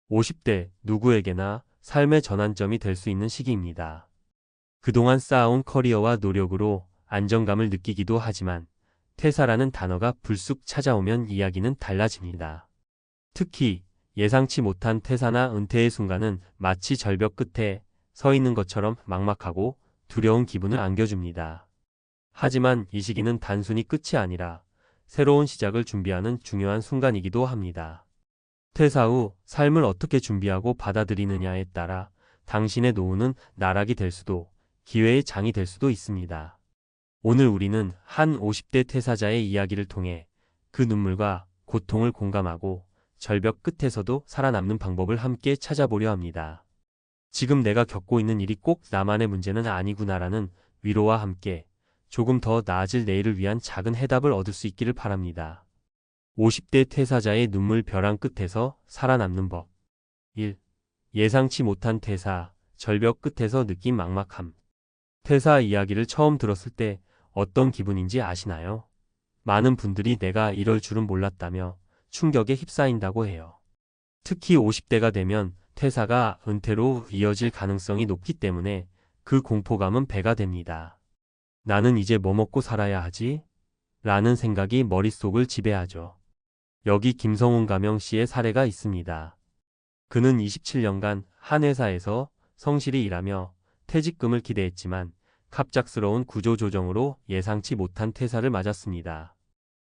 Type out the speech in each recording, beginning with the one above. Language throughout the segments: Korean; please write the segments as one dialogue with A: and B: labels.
A: 50대 누구에게나 삶의 전환점이 될 수 있는 시기입니다. 그동안 쌓아온 커리어와 노력으로 안정감을 느끼기도 하지만 퇴사라는 단어가 불쑥 찾아오면 이야기는 달라집니다. 특히 예상치 못한 퇴사나 은퇴의 순간은 마치 절벽 끝에 서 있는 것처럼 막막하고 두려운 기분을 안겨줍니다. 하지만 이 시기는 단순히 끝이 아니라 새로운 시작을 준비하는 중요한 순간이기도 합니다. 퇴사 후 삶을 어떻게 준비하고 받아들이느냐에 따라 당신의 노후는 나락이 될 수도 기회의 장이 될 수도 있습니다. 오늘 우리는 한 50대 퇴사자의 이야기를 통해 그 눈물과 고통을 공감하고 절벽 끝에서도 살아남는 방법을 함께 찾아보려 합니다. 지금 내가 겪고 있는 일이 꼭 나만의 문제는 아니구나라는 위로와 함께 조금 더 나아질 내일을 위한 작은 해답을 얻을 수 있기를 바랍니다. 50대 퇴사자의 눈물 벼랑 끝에서 살아남는 법. 1. 예상치 못한 퇴사, 절벽 끝에서 느낀 막막함. 퇴사 이야기를 처음 들었을 때 어떤 기분인지 아시나요? 많은 분들이 내가 이럴 줄은 몰랐다며 충격에 휩싸인다고 해요. 특히 50대가 되면 퇴사가 은퇴로 이어질 가능성이 높기 때문에 그 공포감은 배가 됩니다. 나는 이제 뭐 먹고 살아야 하지? 라는 생각이 머릿속을 지배하죠. 여기 김성훈 가명 씨의 사례가 있습니다. 그는 27년간 한 회사에서 성실히 일하며 퇴직금을 기대했지만 갑작스러운 구조조정으로 예상치 못한 퇴사를 맞았습니다.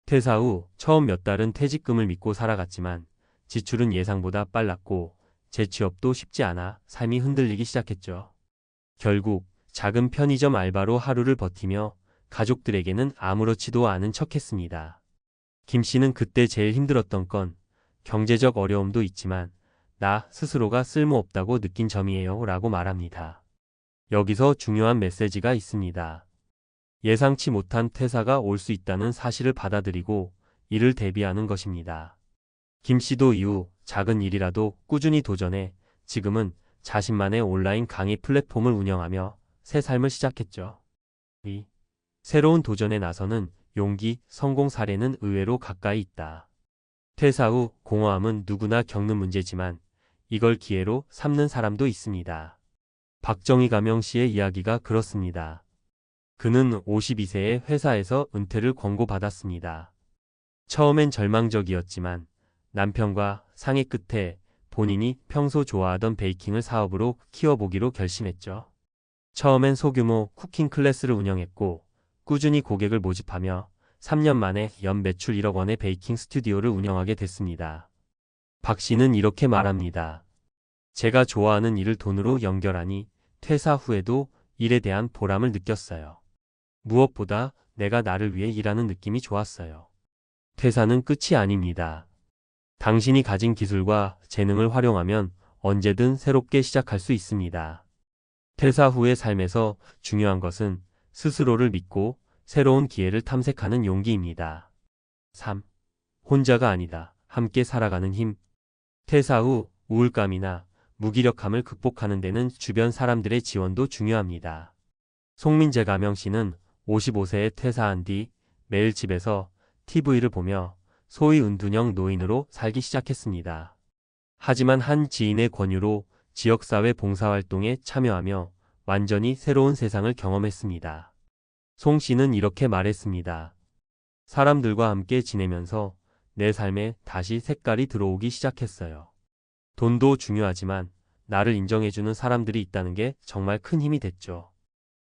A: 퇴사 후 처음 몇 달은 퇴직금을 믿고 살아갔지만 지출은 예상보다 빨랐고 재취업도 쉽지 않아 삶이 흔들리기 시작했죠. 결국 작은 편의점 알바로 하루를 버티며 가족들에게는 아무렇지도 않은 척했습니다. 김 씨는 그때 제일 힘들었던 건 경제적 어려움도 있지만 나 스스로가 쓸모없다고 느낀 점이에요 라고 말합니다. 여기서 중요한 메시지가 있습니다. 예상치 못한 퇴사가 올 수 있다는 사실을 받아들이고 이를 대비하는 것입니다. 김 씨도 이후 작은 일이라도 꾸준히 도전해 지금은 자신만의 온라인 강의 플랫폼을 운영하며 새 삶을 시작했죠. 2. 새로운 도전에 나서는 용기, 성공 사례는 의외로 가까이 있다. 퇴사 후 공허함은 누구나 겪는 문제지만 이걸 기회로 삼는 사람도 있습니다. 박정희 가명 씨의 이야기가 그렇습니다. 그는 52세에 회사에서 은퇴를 권고받았습니다. 처음엔 절망적이었지만 남편과 상의 끝에 본인이 평소 좋아하던 베이킹을 사업으로 키워보기로 결심했죠. 처음엔 소규모 쿠킹 클래스를 운영했고 꾸준히 고객을 모집하며 3년 만에 연 매출 1억 원의 베이킹 스튜디오를 운영하게 됐습니다. 박 씨는 이렇게 말합니다. 제가 좋아하는 일을 돈으로 연결하니 퇴사 후에도 일에 대한 보람을 느꼈어요. 무엇보다 내가 나를 위해 일하는 느낌이 좋았어요. 퇴사는 끝이 아닙니다. 당신이 가진 기술과 재능을 활용하면 언제든 새롭게 시작할 수 있습니다. 퇴사 후의 삶에서 중요한 것은 스스로를 믿고 새로운 기회를 탐색하는 용기입니다. 3. 혼자가 아니다. 함께 살아가는 힘. 퇴사 후 우울감이나 무기력함을 극복하는 데는 주변 사람들의 지원도 중요합니다. 송민재 가명 씨는 55세에 퇴사한 뒤 매일 집에서 TV를 보며 소위 은둔형 노인으로 살기 시작했습니다. 하지만 한 지인의 권유로 지역사회 봉사활동에 참여하며 완전히 새로운 세상을 경험했습니다. 송 씨는 이렇게 말했습니다. 사람들과 함께 지내면서 내 삶에 다시 색깔이 들어오기 시작했어요. 돈도 중요하지만 나를 인정해주는 사람들이 있다는 게 정말 큰 힘이 됐죠.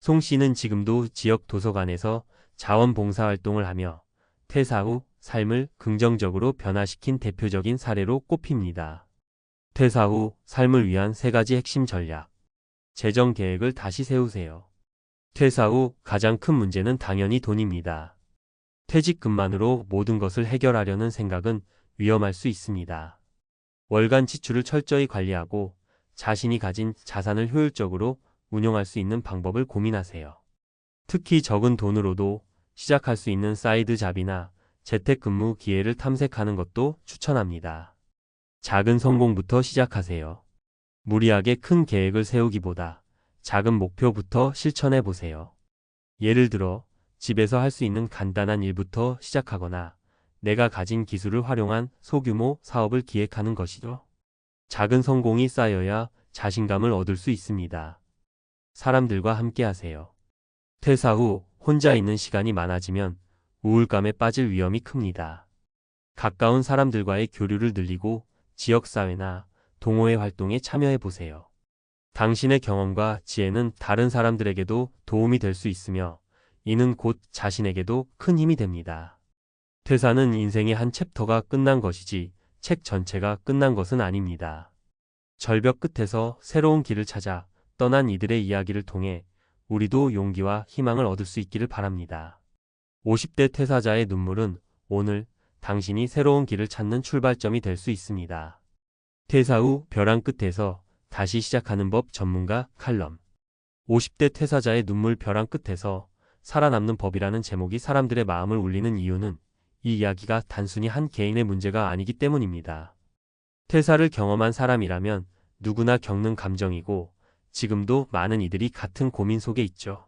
A: 송 씨는 지금도 지역 도서관에서 자원봉사활동을 하며 퇴사 후 삶을 긍정적으로 변화시킨 대표적인 사례로 꼽힙니다. 퇴사 후 삶을 위한 3가지 핵심 전략. 재정 계획을 다시 세우세요. 퇴사 후 가장 큰 문제는 당연히 돈입니다. 퇴직금만으로 모든 것을 해결하려는 생각은 위험할 수 있습니다. 월간 지출을 철저히 관리하고 자신이 가진 자산을 효율적으로 운용할 수 있는 방법을 고민하세요. 특히 적은 돈으로도 시작할 수 있는 사이드 잡이나 재택근무 기회를 탐색하는 것도 추천합니다. 작은 성공부터 시작하세요. 무리하게 큰 계획을 세우기보다 작은 목표부터 실천해 보세요. 예를 들어 집에서 할 수 있는 간단한 일부터 시작하거나 내가 가진 기술을 활용한 소규모 사업을 기획하는 것이죠. 작은 성공이 쌓여야 자신감을 얻을 수 있습니다. 사람들과 함께 하세요. 퇴사 후 혼자 있는 시간이 많아지면 우울감에 빠질 위험이 큽니다. 가까운 사람들과의 교류를 늘리고 지역사회나 동호회 활동에 참여해 보세요. 당신의 경험과 지혜는 다른 사람들에게도 도움이 될 수 있으며 이는 곧 자신에게도 큰 힘이 됩니다. 퇴사는 인생의 한 챕터가 끝난 것이지 책 전체가 끝난 것은 아닙니다. 절벽 끝에서 새로운 길을 찾아 떠난 이들의 이야기를 통해 우리도 용기와 희망을 얻을 수 있기를 바랍니다. 50대 퇴사자의 눈물은 오늘 당신이 새로운 길을 찾는 출발점이 될 수 있습니다. 퇴사 후 벼랑 끝에서 다시 시작하는 법 전문가 칼럼. 50대 퇴사자의 눈물 벼랑 끝에서 살아남는 법이라는 제목이 사람들의 마음을 울리는 이유는 이 이야기가 단순히 한 개인의 문제가 아니기 때문입니다. 퇴사를 경험한 사람이라면 누구나 겪는 감정이고 지금도 많은 이들이 같은 고민 속에 있죠.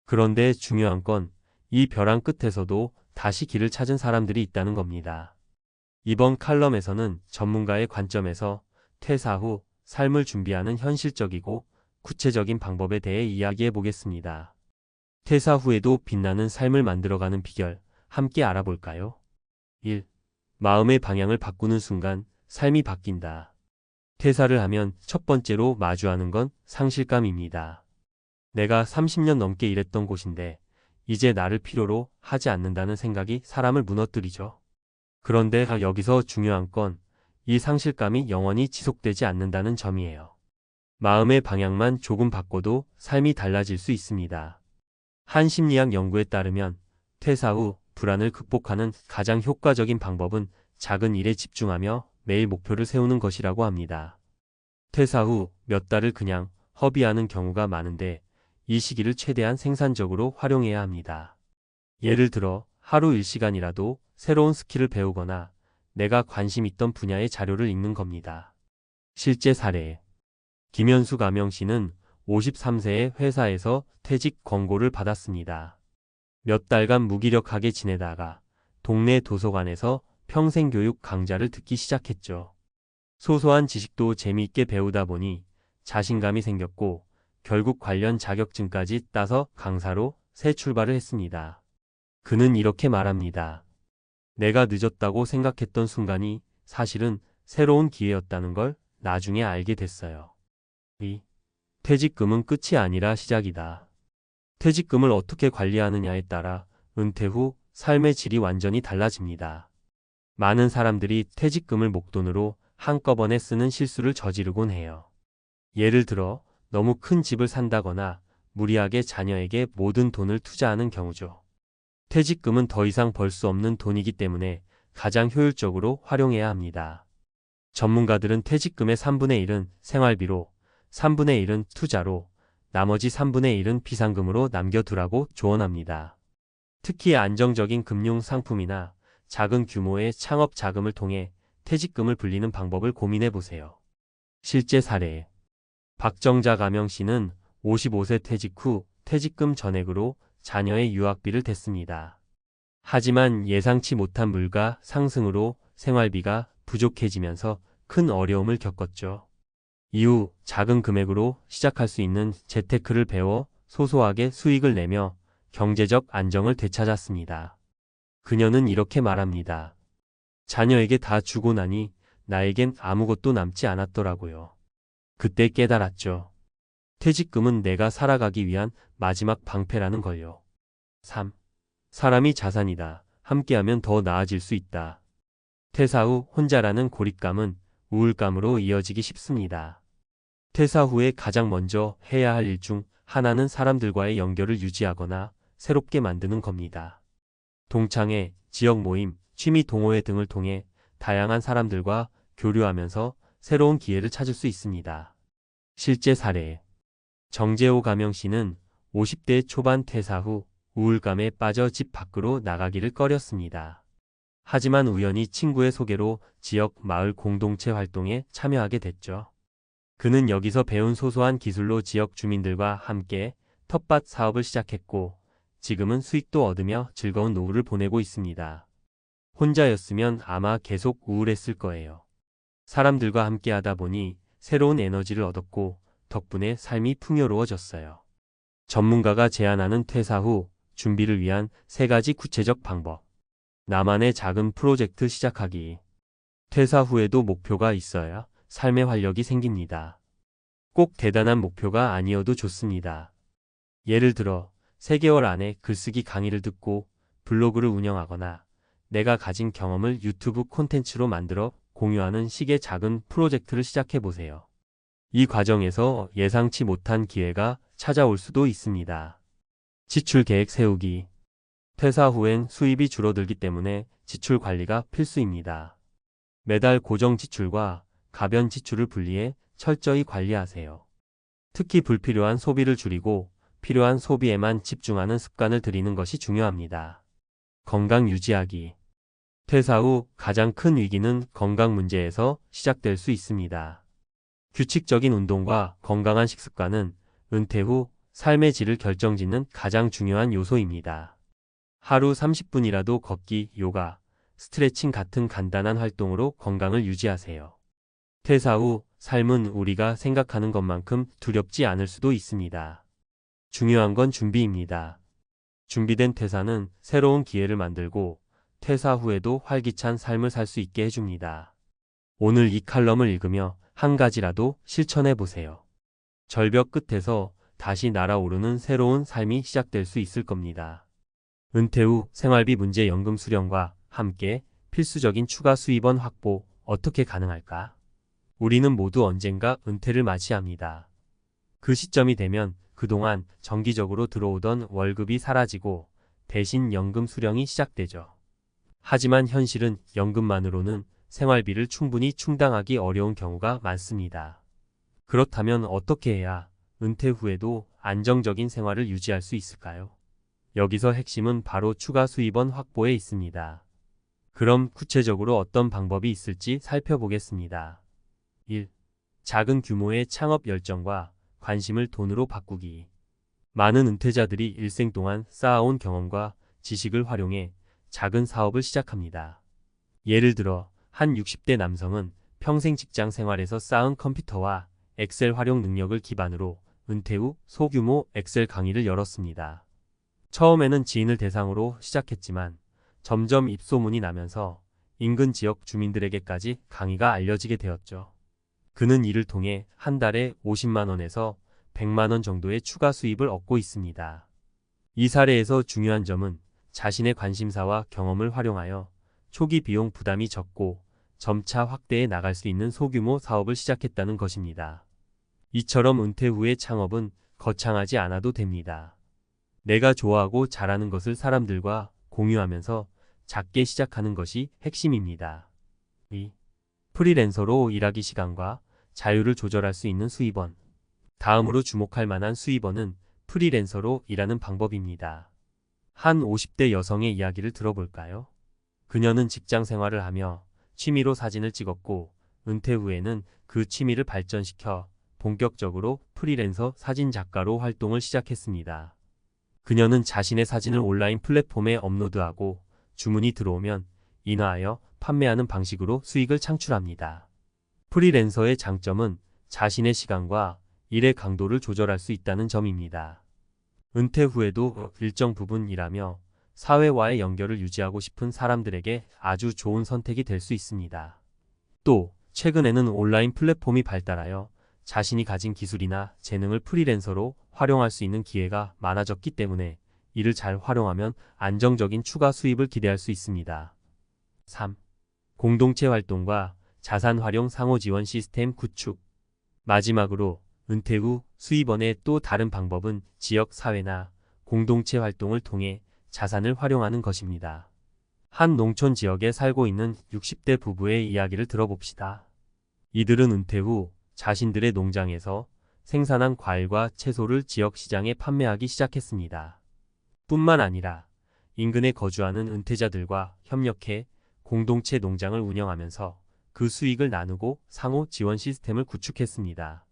A: 그런데 중요한 건 이 벼랑 끝에서도 다시 길을 찾은 사람들이 있다는 겁니다. 이번 칼럼에서는 전문가의 관점에서 퇴사 후 삶을 준비하는 현실적이고 구체적인 방법에 대해 이야기해 보겠습니다. 퇴사 후에도 빛나는 삶을 만들어가는 비결 함께 알아볼까요? 1. 마음의 방향을 바꾸는 순간 삶이 바뀐다. 퇴사를 하면 첫 번째로 마주하는 건 상실감입니다. 내가 30년 넘게 일했던 곳인데 이제 나를 필요로 하지 않는다는 생각이 사람을 무너뜨리죠. 그런데 여기서 중요한 건 이 상실감이 영원히 지속되지 않는다는 점이에요. 마음의 방향만 조금 바꿔도 삶이 달라질 수 있습니다. 한 심리학 연구에 따르면 퇴사 후 불안을 극복하는 가장 효과적인 방법은 작은 일에 집중하며 매일 목표를 세우는 것이라고 합니다. 퇴사 후 몇 달을 그냥 허비하는 경우가 많은데 이 시기를 최대한 생산적으로 활용해야 합니다. 예를 들어 하루 1시간이라도 새로운 스킬을 배우거나 내가 관심 있던 분야의 자료를 읽는 겁니다. 실제 사례. 김현수 가명 씨는 53세의 회사에서 퇴직 권고를 받았습니다. 몇 달간 무기력하게 지내다가 동네 도서관에서 평생교육 강좌를 듣기 시작했죠. 소소한 지식도 재미있게 배우다 보니 자신감이 생겼고 결국 관련 자격증까지 따서 강사로 새 출발을 했습니다. 그는 이렇게 말합니다. 내가 늦었다고 생각했던 순간이 사실은 새로운 기회였다는 걸 나중에 알게 됐어요. 2. 퇴직금은 끝이 아니라 시작이다. 퇴직금을 어떻게 관리하느냐에 따라 은퇴 후 삶의 질이 완전히 달라집니다. 많은 사람들이 퇴직금을 목돈으로 한꺼번에 쓰는 실수를 저지르곤 해요. 예를 들어 너무 큰 집을 산다거나 무리하게 자녀에게 모든 돈을 투자하는 경우죠. 퇴직금은 더 이상 벌 수 없는 돈이기 때문에 가장 효율적으로 활용해야 합니다. 전문가들은 퇴직금의 3분의 1은 생활비로, 3분의 1은 투자로, 나머지 3분의 1은 비상금으로 남겨두라고 조언합니다. 특히 안정적인 금융 상품이나 작은 규모의 창업 자금을 통해 퇴직금을 불리는 방법을 고민해 보세요. 실제 사례. 박정자 가명 씨는 55세 퇴직 후 퇴직금 전액으로 자녀의 유학비를 댔습니다. 하지만 예상치 못한 물가 상승으로 생활비가 부족해지면서 큰 어려움을 겪었죠. 이후 작은 금액으로 시작할 수 있는 재테크를 배워 소소하게 수익을 내며 경제적 안정을 되찾았습니다. 그녀는 이렇게 말합니다. 자녀에게 다 주고 나니 나에겐 아무것도 남지 않았더라고요. 그때 깨달았죠. 퇴직금은 내가 살아가기 위한 마지막 방패라는 걸요. 3. 사람이 자산이다. 함께하면 더 나아질 수 있다. 퇴사 후 혼자라는 고립감은 우울감으로 이어지기 쉽습니다. 퇴사 후에 가장 먼저 해야 할 일 중 하나는 사람들과의 연결을 유지하거나 새롭게 만드는 겁니다. 동창회, 지역 모임, 취미 동호회 등을 통해 다양한 사람들과 교류하면서 새로운 기회를 찾을 수 있습니다. 실제 사례. 정재호 가명 씨는 50대 초반 퇴사 후 우울감에 빠져 집 밖으로 나가기를 꺼렸습니다. 하지만 우연히 친구의 소개로 지역 마을 공동체 활동에 참여하게 됐죠. 그는 여기서 배운 소소한 기술로 지역 주민들과 함께 텃밭 사업을 시작했고 지금은 수익도 얻으며 즐거운 노후를 보내고 있습니다. 혼자였으면 아마 계속 우울했을 거예요. 사람들과 함께하다 보니 새로운 에너지를 얻었고 덕분에 삶이 풍요로워졌어요. 전문가가 제안하는 퇴사 후 준비를 위한 3가지 구체적 방법. 나만의 작은 프로젝트 시작하기. 퇴사 후에도 목표가 있어야 삶의 활력이 생깁니다. 꼭 대단한 목표가 아니어도 좋습니다. 예를 들어 3개월 안에 글쓰기 강의를 듣고 블로그를 운영하거나 내가 가진 경험을 유튜브 콘텐츠로 만들어 공유하는 식의 작은 프로젝트를 시작해 보세요. 이 과정에서 예상치 못한 기회가 찾아올 수도 있습니다. 지출 계획 세우기. 퇴사 후엔 수입이 줄어들기 때문에 지출 관리가 필수입니다. 매달 고정 지출과 가변 지출을 분리해 철저히 관리하세요. 특히 불필요한 소비를 줄이고 필요한 소비에만 집중하는 습관을 들이는 것이 중요합니다. 건강 유지하기. 퇴사 후 가장 큰 위기는 건강 문제에서 시작될 수 있습니다. 규칙적인 운동과 건강한 식습관은 은퇴 후 삶의 질을 결정짓는 가장 중요한 요소입니다. 하루 30분이라도 걷기, 요가, 스트레칭 같은 간단한 활동으로 건강을 유지하세요. 퇴사 후 삶은 우리가 생각하는 것만큼 두렵지 않을 수도 있습니다. 중요한 건 준비입니다. 준비된 퇴사는 새로운 기회를 만들고 퇴사 후에도 활기찬 삶을 살 수 있게 해줍니다. 오늘 이 칼럼을 읽으며 한 가지라도 실천해 보세요. 절벽 끝에서 다시 날아오르는 새로운 삶이 시작될 수 있을 겁니다. 은퇴 후 생활비 문제 연금 수령과 함께 필수적인 추가 수입원 확보 어떻게 가능할까? 우리는 모두 언젠가 은퇴를 맞이합니다. 그 시점이 되면 그동안 정기적으로 들어오던 월급이 사라지고 대신 연금 수령이 시작되죠. 하지만 현실은 연금만으로는 생활비를 충분히 충당하기 어려운 경우가 많습니다. 그렇다면 어떻게 해야 은퇴 후에도 안정적인 생활을 유지할 수 있을까요? 여기서 핵심은 바로 추가 수입원 확보에 있습니다. 그럼 구체적으로 어떤 방법이 있을지 살펴보겠습니다. 1. 작은 규모의 창업 열정과 관심을 돈으로 바꾸기. 많은 은퇴자들이 일생 동안 쌓아온 경험과 지식을 활용해 작은 사업을 시작합니다. 예를 들어 한 60대 남성은 평생 직장 생활에서 쌓은 컴퓨터와 엑셀 활용 능력을 기반으로 은퇴 후 소규모 엑셀 강의를 열었습니다. 처음에는 지인을 대상으로 시작했지만 점점 입소문이 나면서 인근 지역 주민들에게까지 강의가 알려지게 되었죠. 그는 이를 통해 한 달에 50만 원에서 100만 원 정도의 추가 수입을 얻고 있습니다. 이 사례에서 중요한 점은 자신의 관심사와 경험을 활용하여 초기 비용 부담이 적고 점차 확대해 나갈 수 있는 소규모 사업을 시작했다는 것입니다. 이처럼 은퇴 후의 창업은 거창하지 않아도 됩니다. 내가 좋아하고 잘하는 것을 사람들과 공유하면서 작게 시작하는 것이 핵심입니다. 2. 프리랜서로 일하기. 시간과 자유를 조절할 수 있는 수입원. 다음으로 주목할 만한 수입원은 프리랜서로 일하는 방법입니다. 한 50대 여성의 이야기를 들어볼까요? 그녀는 직장 생활을 하며 취미로 사진을 찍었고 은퇴 후에는 그 취미를 발전시켜 본격적으로 프리랜서 사진 작가로 활동을 시작했습니다. 그녀는 자신의 사진을 온라인 플랫폼에 업로드하고 주문이 들어오면 인화하여 판매하는 방식으로 수익을 창출합니다. 프리랜서의 장점은 자신의 시간과 일의 강도를 조절할 수 있다는 점입니다. 은퇴 후에도 일정 부분 일하며 사회와의 연결을 유지하고 싶은 사람들에게 아주 좋은 선택이 될 수 있습니다. 또 최근에는 온라인 플랫폼이 발달하여 자신이 가진 기술이나 재능을 프리랜서로 활용할 수 있는 기회가 많아졌기 때문에 이를 잘 활용하면 안정적인 추가 수입을 기대할 수 있습니다. 3. 공동체 활동과 자산 활용 상호 지원 시스템 구축. 마지막으로 은퇴 후 수입원의 또 다른 방법은 지역 사회나 공동체 활동을 통해 자산을 활용하는 것입니다. 한 농촌 지역에 살고 있는 60대 부부의 이야기를 들어봅시다. 이들은 은퇴 후 자신들의 농장에서 생산한 과일과 채소를 지역 시장에 판매하기 시작했습니다. 뿐만 아니라 인근에 거주하는 은퇴자들과 협력해 공동체 농장을 운영하면서 그 수익을 나누고 상호 지원 시스템을 구축했습니다.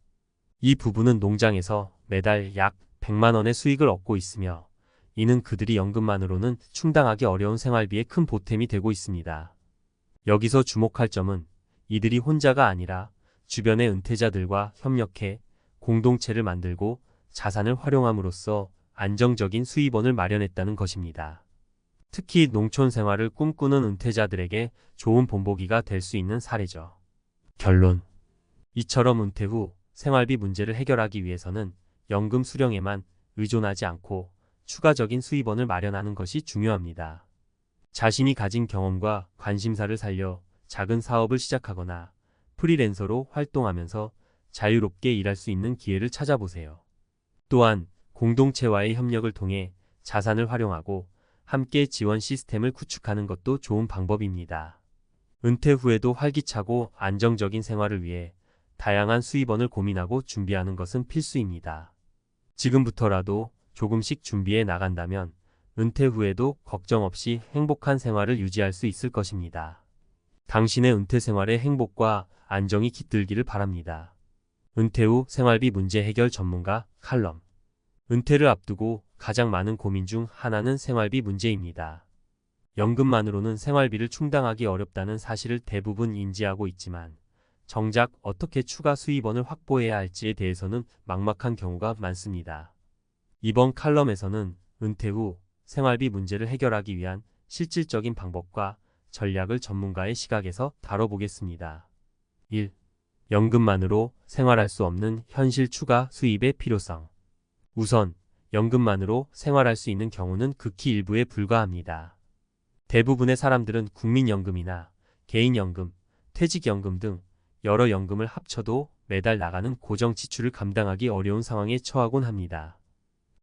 A: 이 부부는 농장에서 매달 약 100만 원의 수익을 얻고 있으며 이는 그들이 연금만으로는 충당하기 어려운 생활비에 큰 보탬이 되고 있습니다. 여기서 주목할 점은 이들이 혼자가 아니라 주변의 은퇴자들과 협력해 공동체를 만들고 자산을 활용함으로써 안정적인 수입원을 마련했다는 것입니다. 특히 농촌 생활을 꿈꾸는 은퇴자들에게 좋은 본보기가 될 수 있는 사례죠. 결론. 이처럼 은퇴 후 생활비 문제를 해결하기 위해서는 연금 수령에만 의존하지 않고 추가적인 수입원을 마련하는 것이 중요합니다. 자신이 가진 경험과 관심사를 살려 작은 사업을 시작하거나 프리랜서로 활동하면서 자유롭게 일할 수 있는 기회를 찾아보세요. 또한 공동체와의 협력을 통해 자산을 활용하고 함께 지원 시스템을 구축하는 것도 좋은 방법입니다. 은퇴 후에도 활기차고 안정적인 생활을 위해 다양한 수입원을 고민하고 준비하는 것은 필수입니다. 지금부터라도 조금씩 준비해 나간다면 은퇴 후에도 걱정 없이 행복한 생활을 유지할 수 있을 것입니다. 당신의 은퇴 생활의 행복과 안정이 깃들기를 바랍니다. 은퇴 후 생활비 문제 해결 전문가 칼럼. 은퇴를 앞두고 가장 많은 고민 중 하나는 생활비 문제입니다. 연금만으로는 생활비를 충당하기 어렵다는 사실을 대부분 인지하고 있지만 정작 어떻게 추가 수입원을 확보해야 할지에 대해서는 막막한 경우가 많습니다. 이번 칼럼에서는 은퇴 후 생활비 문제를 해결하기 위한 실질적인 방법과 전략을 전문가의 시각에서 다뤄보겠습니다. 1. 연금만으로 생활할 수 없는 현실 추가 수입의 필요성. 우선 연금만으로 생활할 수 있는 경우는 극히 일부에 불과합니다. 대부분의 사람들은 국민연금이나 개인연금, 퇴직연금 등 여러 연금을 합쳐도 매달 나가는 고정 지출을 감당하기 어려운 상황에 처하곤 합니다.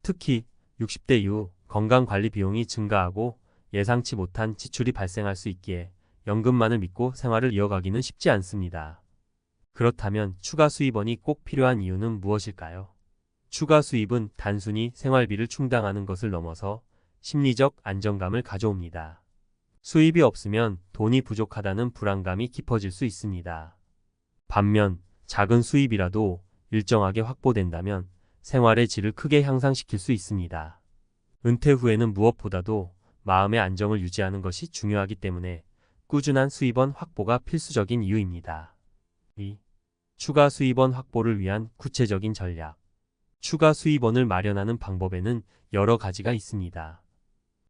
A: 특히 60대 이후 건강관리 비용이 증가하고 예상치 못한 지출이 발생할 수 있기에 연금만을 믿고 생활을 이어가기는 쉽지 않습니다. 그렇다면 추가 수입원이 꼭 필요한 이유는 무엇일까요? 추가 수입은 단순히 생활비를 충당하는 것을 넘어서 심리적 안정감을 가져옵니다. 수입이 없으면 돈이 부족하다는 불안감이 깊어질 수 있습니다. 반면 작은 수입이라도 일정하게 확보된다면 생활의 질을 크게 향상시킬 수 있습니다. 은퇴 후에는 무엇보다도 마음의 안정을 유지하는 것이 중요하기 때문에 꾸준한 수입원 확보가 필수적인 이유입니다. 2. 추가 수입원 확보를 위한 구체적인 전략. 추가 수입원을 마련하는 방법에는 여러 가지가 있습니다.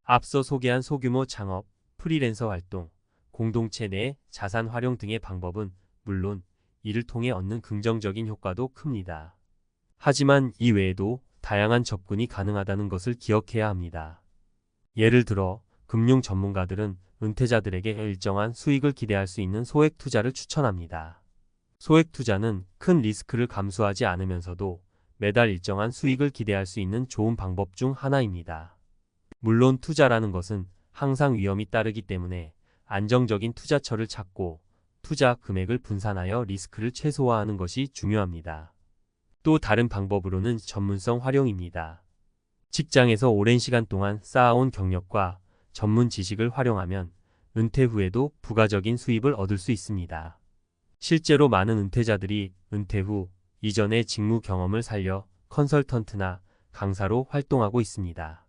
A: 앞서 소개한 소규모 창업, 프리랜서 활동, 공동체 내 자산 활용 등의 방법은 물론 이를 통해 얻는 긍정적인 효과도 큽니다. 하지만 이 외에도 다양한 접근이 가능하다는 것을 기억해야 합니다. 예를 들어 금융 전문가들은 은퇴자들에게 일정한 수익을 기대할 수 있는 소액 투자를 추천합니다. 소액 투자는 큰 리스크를 감수하지 않으면서도 매달 일정한 수익을 기대할 수 있는 좋은 방법 중 하나입니다. 물론 투자라는 것은 항상 위험이 따르기 때문에 안정적인 투자처를 찾고 투자 금액을 분산하여 리스크를 최소화하는 것이 중요합니다. 또 다른 방법으로는 전문성 활용입니다. 직장에서 오랜 시간 동안 쌓아온 경력과 전문 지식을 활용하면 은퇴 후에도 부가적인 수입을 얻을 수 있습니다. 실제로 많은 은퇴자들이 은퇴 후 이전의 직무 경험을 살려 컨설턴트나 강사로 활동하고 있습니다.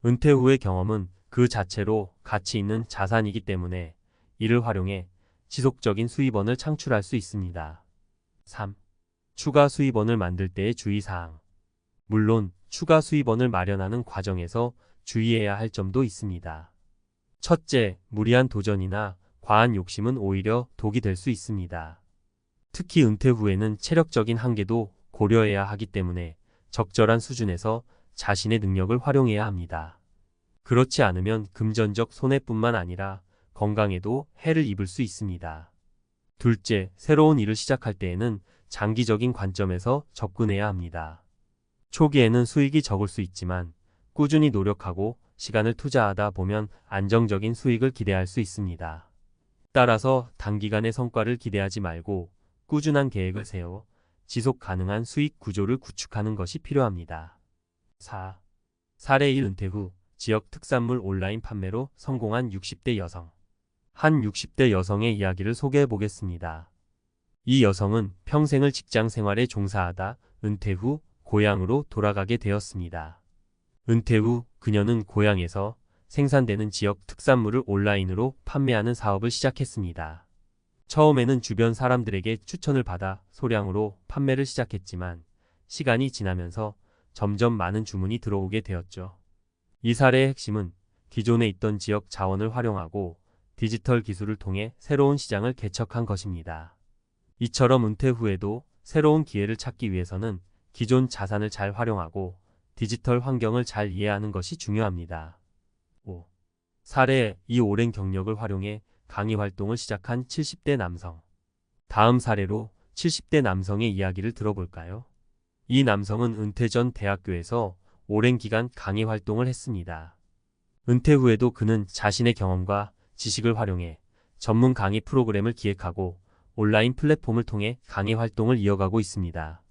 A: 은퇴 후의 경험은 그 자체로 가치 있는 자산이기 때문에 이를 활용해 지속적인 수입원을 창출할 수 있습니다. 3. 추가 수입원을 만들 때의 주의사항. 물론 추가 수입원을 마련하는 과정에서 주의해야 할 점도 있습니다. 첫째, 무리한 도전이나 과한 욕심은 오히려 독이 될 수 있습니다. 특히 은퇴 후에는 체력적인 한계도 고려해야 하기 때문에 적절한 수준에서 자신의 능력을 활용해야 합니다. 그렇지 않으면 금전적 손해뿐만 아니라 건강에도 해를 입을 수 있습니다. 둘째, 새로운 일을 시작할 때에는 장기적인 관점에서 접근해야 합니다. 초기에는 수익이 적을 수 있지만 꾸준히 노력하고 시간을 투자하다 보면 안정적인 수익을 기대할 수 있습니다. 따라서 단기간의 성과를 기대하지 말고 꾸준한 계획을 세워 지속 가능한 수익 구조를 구축하는 것이 필요합니다. 4. 사례 1. 은퇴 후 지역 특산물 온라인 판매로 성공한 60대 여성. 한 60대 여성의 이야기를 소개해 보겠습니다. 이 여성은 평생을 직장 생활에 종사하다 은퇴 후 고향으로 돌아가게 되었습니다. 은퇴 후 그녀는 고향에서 생산되는 지역 특산물을 온라인으로 판매하는 사업을 시작했습니다. 처음에는 주변 사람들에게 추천을 받아 소량으로 판매를 시작했지만 시간이 지나면서 점점 많은 주문이 들어오게 되었죠. 이 사례의 핵심은 기존에 있던 지역 자원을 활용하고 디지털 기술을 통해 새로운 시장을 개척한 것입니다. 이처럼 은퇴 후에도 새로운 기회를 찾기 위해서는 기존 자산을 잘 활용하고 디지털 환경을 잘 이해하는 것이 중요합니다. 5. 사례. 이 오랜 경력을 활용해 강의 활동을 시작한 70대 남성. 다음 사례로 70대 남성의 이야기를 들어볼까요? 이 남성은 은퇴 전 대학교에서 오랜 기간 강의 활동을 했습니다. 은퇴 후에도 그는 자신의 경험과 지식을 활용해 전문 강의 프로그램을 기획하고 온라인 플랫폼을 통해 강의 활동을 이어가고 있습니다.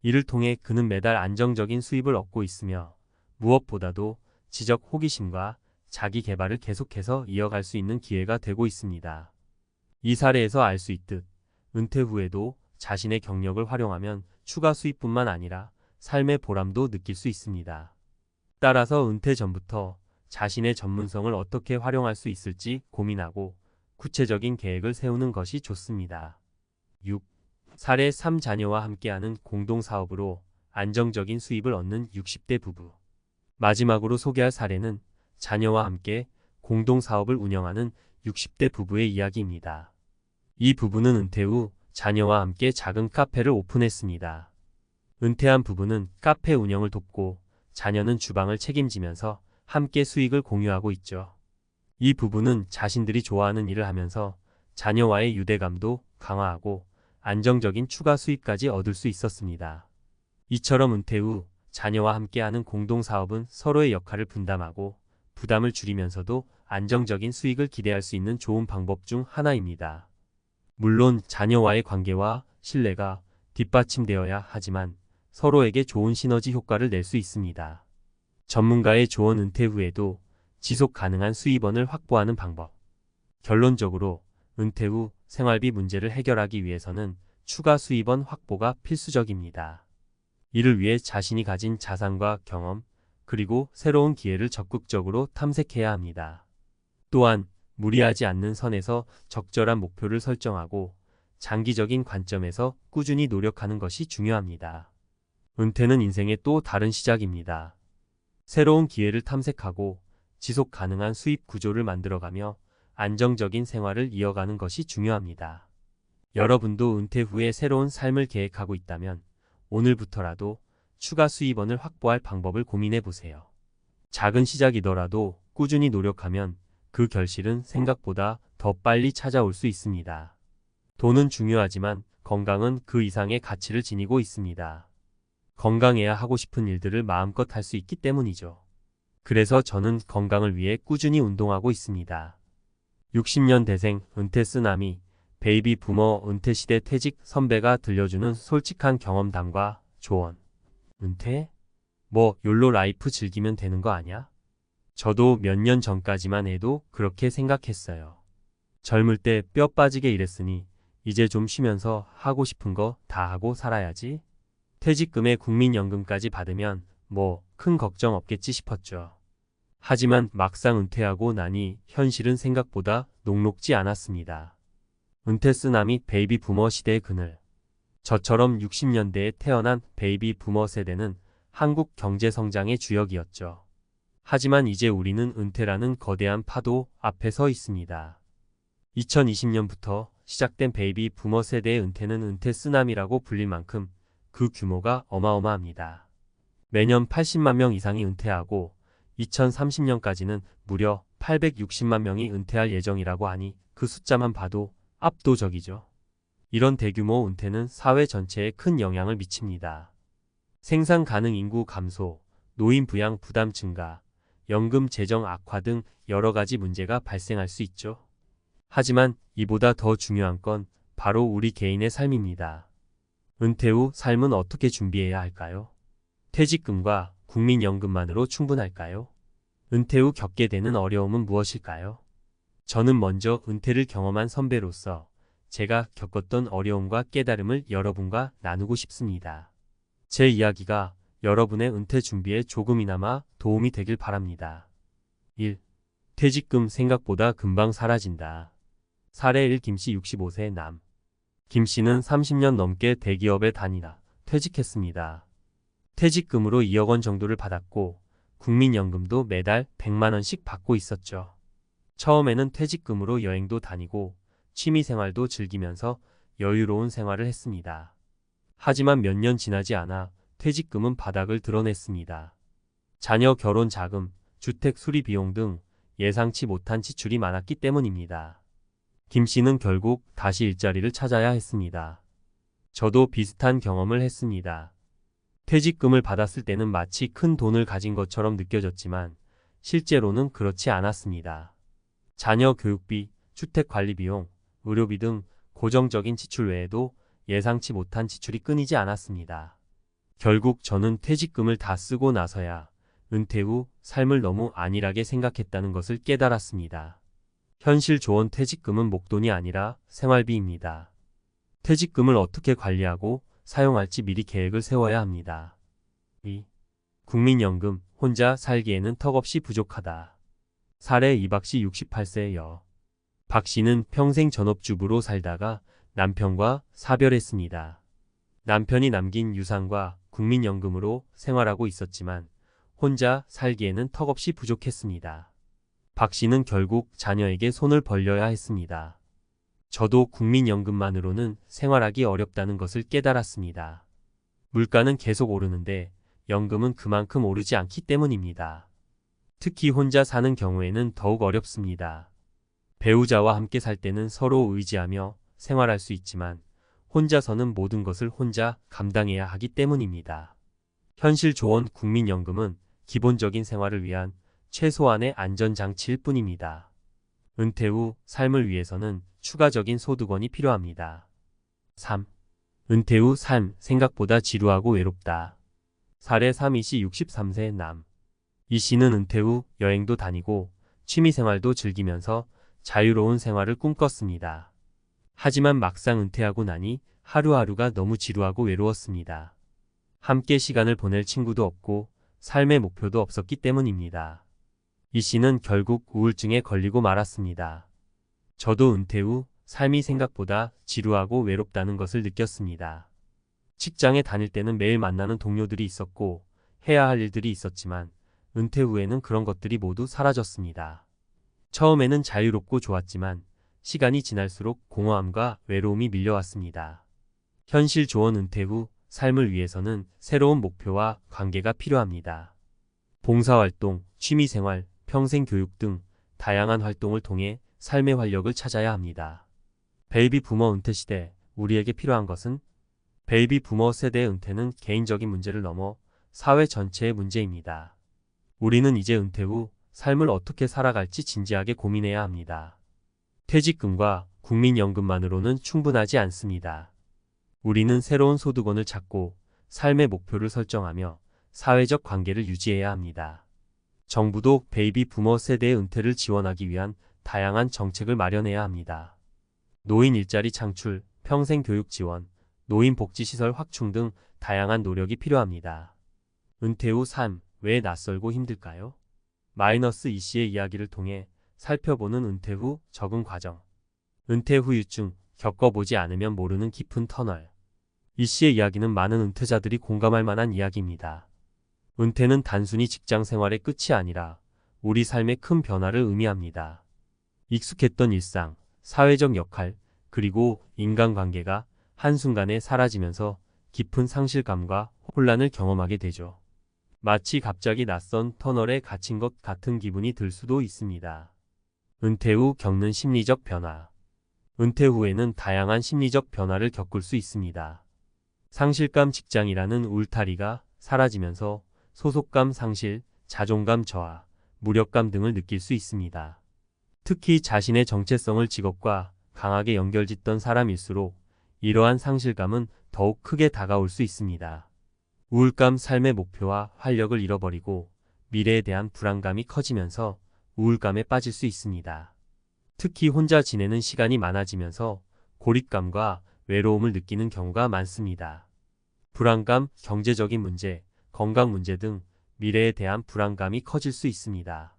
A: 이를 통해 그는 매달 안정적인 수입을 얻고 있으며 무엇보다도 지적 호기심과 자기 개발을 계속해서 이어갈 수 있는 기회가 되고 있습니다. 이 사례에서 알 수 있듯 은퇴 후에도 자신의 경력을 활용하면 추가 수입뿐만 아니라 삶의 보람도 느낄 수 있습니다. 따라서 은퇴 전부터 자신의 전문성을 어떻게 활용할 수 있을지 고민하고 구체적인 계획을 세우는 것이 좋습니다. 6. 사례. 3자녀와 함께하는 공동사업으로 안정적인 수입을 얻는 60대 부부. 마지막으로 소개할 사례는 자녀와 함께 공동사업을 운영하는 60대 부부의 이야기입니다. 이 부부는 은퇴 후 자녀와 함께 작은 카페를 오픈했습니다. 은퇴한 부부는 카페 운영을 돕고 자녀는 주방을 책임지면서 함께 수익을 공유하고 있죠. 이 부부는 자신들이 좋아하는 일을 하면서 자녀와의 유대감도 강화하고 안정적인 추가 수입까지 얻을 수 있었습니다. 이처럼 은퇴 후 자녀와 함께하는 공동사업은 서로의 역할을 분담하고 부담을 줄이면서도 안정적인 수익을 기대할 수 있는 좋은 방법 중 하나입니다. 물론 자녀와의 관계와 신뢰가 뒷받침되어야 하지만 서로에게 좋은 시너지 효과를 낼 수 있습니다. 전문가의 조언. 은퇴 후에도 지속 가능한 수입원을 확보하는 방법. 결론적으로 은퇴 후 생활비 문제를 해결하기 위해서는 추가 수입원 확보가 필수적입니다. 이를 위해 자신이 가진 자산과 경험, 그리고 새로운 기회를 적극적으로 탐색해야 합니다. 또한 무리하지 않는 선에서 적절한 목표를 설정하고 장기적인 관점에서 꾸준히 노력하는 것이 중요합니다. 은퇴는 인생의 또 다른 시작입니다. 새로운 기회를 탐색하고 지속 가능한 수입 구조를 만들어가며 안정적인 생활을 이어가는 것이 중요합니다. 여러분도 은퇴 후에 새로운 삶을 계획하고 있다면 오늘부터라도 추가 수입원을 확보할 방법을 고민해 보세요. 작은 시작이더라도 꾸준히 노력하면 그 결실은 생각보다 더 빨리 찾아올 수 있습니다. 돈은 중요하지만 건강은 그 이상의 가치를 지니고 있습니다. 건강해야 하고 싶은 일들을 마음껏 할 수 있기 때문이죠. 그래서 저는 건강을 위해 꾸준히 운동하고 있습니다. 60년 대생 은퇴 쓰나미 베이비 부머 은퇴 시대 퇴직 선배가 들려주는 솔직한 경험담과 조언. 은퇴? 뭐 욜로 라이프 즐기면 되는 거 아냐? 저도 몇 년 전까지만 해도 그렇게 생각했어요. 젊을 때 뼈 빠지게 일했으니 이제 좀 쉬면서 하고 싶은 거 다 하고 살아야지. 퇴직금에 국민연금까지 받으면 뭐 큰 걱정 없겠지 싶었죠. 하지만 막상 은퇴하고 나니 현실은 생각보다 녹록지 않았습니다. 은퇴 쓰나미 베이비 부머 시대의 그늘. 저처럼 60년대에 태어난 베이비 부머 세대는 한국 경제 성장의 주역이었죠. 하지만 이제 우리는 은퇴라는 거대한 파도 앞에 서 있습니다. 2020년부터 시작된 베이비 부머 세대의 은퇴는 은퇴 쓰나미라고 불릴 만큼 그 규모가 어마어마합니다. 매년 80만 명 이상이 은퇴하고 2030년까지는 무려 860만 명이 은퇴할 예정이라고 하니 그 숫자만 봐도 압도적이죠. 이런 대규모 은퇴는 사회 전체에 큰 영향을 미칩니다. 생산 가능 인구 감소, 노인 부양 부담 증가, 연금 재정 악화 등 여러 가지 문제가 발생할 수 있죠. 하지만 이보다 더 중요한 건 바로 우리 개인의 삶입니다. 은퇴 후 삶은 어떻게 준비해야 할까요? 퇴직금과 국민연금만으로 충분할까요? 은퇴 후 겪게 되는 어려움은 무엇일까요? 저는 먼저 은퇴를 경험한 선배로서 제가 겪었던 어려움과 깨달음을 여러분과 나누고 싶습니다. 제 이야기가 여러분의 은퇴 준비에 조금이나마 도움이 되길 바랍니다. 1. 퇴직금 생각보다 금방 사라진다. 사례 1 김씨 65세 남. 김씨는 30년 넘게 대기업에 다니다 퇴직했습니다. 퇴직금으로 2억 원 정도를 받았고 국민연금도 매달 100만 원씩 받고 있었죠. 처음에는 퇴직금으로 여행도 다니고 취미생활도 즐기면서 여유로운 생활을 했습니다. 하지만 몇 년 지나지 않아 퇴직금은 바닥을 드러냈습니다. 자녀 결혼 자금, 주택 수리 비용 등 예상치 못한 지출이 많았기 때문입니다. 김 씨는 결국 다시 일자리를 찾아야 했습니다. 저도 비슷한 경험을 했습니다. 퇴직금을 받았을 때는 마치 큰 돈을 가진 것처럼 느껴졌지만 실제로는 그렇지 않았습니다. 자녀 교육비, 주택 관리 비용, 의료비 등 고정적인 지출 외에도 예상치 못한 지출이 끊이지 않았습니다. 결국 저는 퇴직금을 다 쓰고 나서야 은퇴 후 삶을 너무 안일하게 생각했다는 것을 깨달았습니다. 현실 조언: 퇴직금은 목돈이 아니라 생활비입니다. 퇴직금을 어떻게 관리하고 사용할지 미리 계획을 세워야 합니다. 2. 국민연금, 혼자 살기에는 턱없이 부족하다. 사례 이박씨 68세 여. 박 씨는 평생 전업주부로 살다가 남편과 사별했습니다. 남편이 남긴 유산과 국민연금으로 생활하고 있었지만 혼자 살기에는 턱없이 부족했습니다. 박 씨는 결국 자녀에게 손을 벌려야 했습니다. 저도 국민연금만으로는 생활하기 어렵다는 것을 깨달았습니다. 물가는 계속 오르는데 연금은 그만큼 오르지 않기 때문입니다. 특히 혼자 사는 경우에는 더욱 어렵습니다. 배우자와 함께 살 때는 서로 의지하며 생활할 수 있지만 혼자서는 모든 것을 혼자 감당해야 하기 때문입니다. 현실 조언: 국민연금은 기본적인 생활을 위한 최소한의 안전장치일 뿐입니다. 은퇴 후 삶을 위해서는 추가적인 소득원이 필요합니다. 3. 은퇴 후 삶, 생각보다 지루하고 외롭다. 사례 3 이씨 63세 남. 이 씨는 은퇴 후 여행도 다니고 취미생활도 즐기면서 자유로운 생활을 꿈꿨습니다. 하지만 막상 은퇴하고 나니 하루하루가 너무 지루하고 외로웠습니다. 함께 시간을 보낼 친구도 없고 삶의 목표도 없었기 때문입니다. 이 씨는 결국 우울증에 걸리고 말았습니다. 저도 은퇴 후 삶이 생각보다 지루하고 외롭다는 것을 느꼈습니다. 직장에 다닐 때는 매일 만나는 동료들이 있었고 해야 할 일들이 있었지만 은퇴 후에는 그런 것들이 모두 사라졌습니다. 처음에는 자유롭고 좋았지만 시간이 지날수록 공허함과 외로움이 밀려왔습니다. 현실 조언: 은퇴 후 삶을 위해서는 새로운 목표와 관계가 필요합니다. 봉사활동, 취미생활, 평생교육 등 다양한 활동을 통해 삶의 활력을 찾아야 합니다. 베이비 부머 은퇴 시대, 우리에게 필요한 것은? 베이비 부머 세대의 은퇴는 개인적인 문제를 넘어 사회 전체의 문제입니다. 우리는 이제 은퇴 후 삶을 어떻게 살아갈지 진지하게 고민해야 합니다. 퇴직금과 국민연금만으로는 충분하지 않습니다. 우리는 새로운 소득원을 찾고 삶의 목표를 설정하며 사회적 관계를 유지해야 합니다. 정부도 베이비 부머 세대의 은퇴를 지원하기 위한 다양한 정책을 마련해야 합니다. 노인 일자리 창출, 평생교육 지원, 노인복지시설 확충 등 다양한 노력이 필요합니다. 은퇴 후 삶, 왜 낯설고 힘들까요? 마이너스 이 씨의 이야기를 통해 살펴보는 은퇴 후 적응 과정. 은퇴 후유증, 겪어보지 않으면 모르는 깊은 터널. 이 씨의 이야기는 많은 은퇴자들이 공감할 만한 이야기입니다. 은퇴는 단순히 직장 생활의 끝이 아니라 우리 삶의 큰 변화를 의미합니다. 익숙했던 일상, 사회적 역할, 그리고 인간관계가 한순간에 사라지면서 깊은 상실감과 혼란을 경험하게 되죠. 마치 갑자기 낯선 터널에 갇힌 것 같은 기분이 들 수도 있습니다. 은퇴 후 겪는 심리적 변화. 은퇴 후에는 다양한 심리적 변화를 겪을 수 있습니다. 상실감, 직장이라는 울타리가 사라지면서 소속감 상실, 자존감 저하, 무력감 등을 느낄 수 있습니다. 특히 자신의 정체성을 직업과 강하게 연결짓던 사람일수록 이러한 상실감은 더욱 크게 다가올 수 있습니다. 우울감, 삶의 목표와 활력을 잃어버리고 미래에 대한 불안감이 커지면서 우울감에 빠질 수 있습니다. 특히 혼자 지내는 시간이 많아지면서 고립감과 외로움을 느끼는 경우가 많습니다. 불안감, 경제적인 문제, 건강 문제 등 미래에 대한 불안감이 커질 수 있습니다.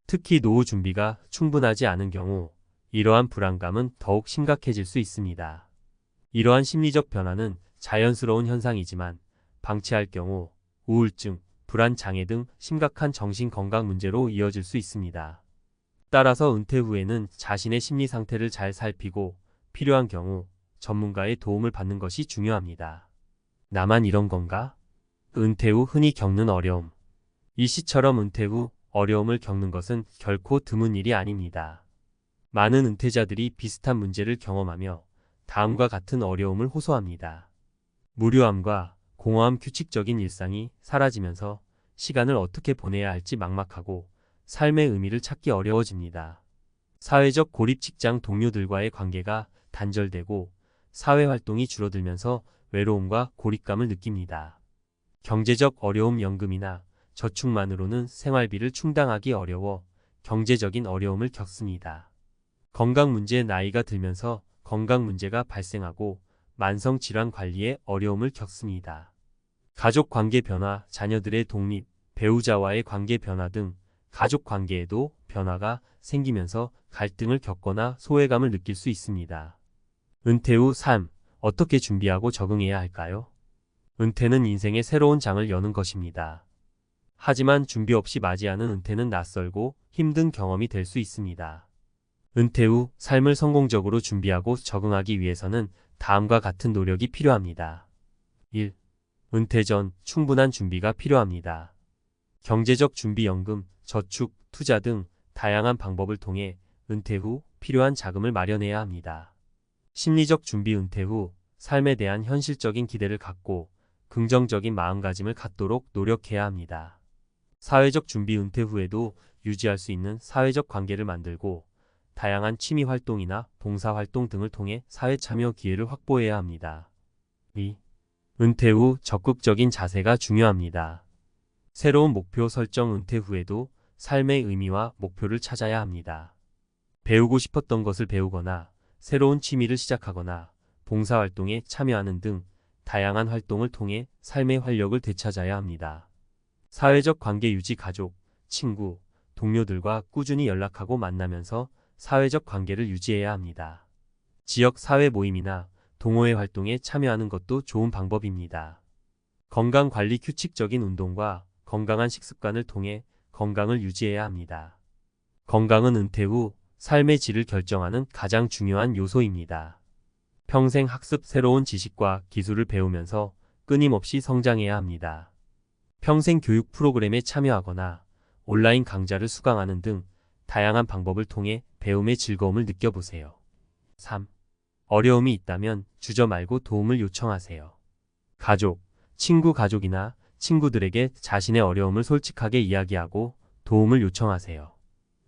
A: 특히 노후 준비가 충분하지 않은 경우 이러한 불안감은 더욱 심각해질 수 있습니다. 이러한 심리적 변화는 자연스러운 현상이지만 방치할 경우 우울증, 불안 장애 등 심각한 정신건강 문제로 이어질 수 있습니다. 따라서 은퇴 후에는 자신의 심리 상태를 잘 살피고 필요한 경우 전문가의 도움을 받는 것이 중요합니다. 나만 이런 건가? 은퇴 후 흔히 겪는 어려움. 이 시처럼 은퇴 후 어려움을 겪는 것은 결코 드문 일이 아닙니다. 많은 은퇴자들이 비슷한 문제를 경험하며 다음과 같은 어려움을 호소합니다. 무료함과 공허함, 규칙적인 일상이 사라지면서 시간을 어떻게 보내야 할지 막막하고 삶의 의미를 찾기 어려워집니다. 사회적 고립, 직장 동료들과의 관계가 단절되고 사회활동이 줄어들면서 외로움과 고립감을 느낍니다. 경제적 어려움, 연금이나 저축만으로는 생활비를 충당하기 어려워 경제적인 어려움을 겪습니다. 건강 문제, 나이가 들면서 건강 문제가 발생하고 만성질환 관리에 어려움을 겪습니다. 가족 관계 변화, 자녀들의 독립, 배우자와의 관계 변화 등 가족 관계에도 변화가 생기면서 갈등을 겪거나 소외감을 느낄 수 있습니다. 은퇴 후 삶, 어떻게 준비하고 적응해야 할까요? 은퇴는 인생의 새로운 장을 여는 것입니다. 하지만 준비 없이 맞이하는 은퇴는 낯설고 힘든 경험이 될 수 있습니다. 은퇴 후 삶을 성공적으로 준비하고 적응하기 위해서는 다음과 같은 노력이 필요합니다. 1. 은퇴 전 충분한 준비가 필요합니다. 경제적 준비, 연금, 저축, 투자 등 다양한 방법을 통해 은퇴 후 필요한 자금을 마련해야 합니다. 심리적 준비, 은퇴 후 삶에 대한 현실적인 기대를 갖고 긍정적인 마음가짐을 갖도록 노력해야 합니다. 사회적 준비, 은퇴 후에도 유지할 수 있는 사회적 관계를 만들고 다양한 취미 활동이나 봉사 활동 등을 통해 사회 참여 기회를 확보해야 합니다. 2. 은퇴 후 적극적인 자세가 중요합니다. 새로운 목표 설정, 은퇴 후에도 삶의 의미와 목표를 찾아야 합니다. 배우고 싶었던 것을 배우거나 새로운 취미를 시작하거나 봉사활동에 참여하는 등 다양한 활동을 통해 삶의 활력을 되찾아야 합니다. 사회적 관계 유지, 가족, 친구, 동료들과 꾸준히 연락하고 만나면서 사회적 관계를 유지해야 합니다. 지역 사회 모임이나 동호회 활동에 참여하는 것도 좋은 방법입니다. 건강관리, 규칙적인 운동과 건강한 식습관을 통해 건강을 유지해야 합니다. 건강은 은퇴 후 삶의 질을 결정하는 가장 중요한 요소입니다. 평생 학습, 새로운 지식과 기술을 배우면서 끊임없이 성장해야 합니다. 평생 교육 프로그램에 참여하거나 온라인 강좌를 수강하는 등 다양한 방법을 통해 배움의 즐거움을 느껴보세요. 3. 어려움이 있다면 주저 말고 도움을 요청하세요. 가족, 가족이나 친구들에게 자신의 어려움을 솔직하게 이야기하고 도움을 요청하세요.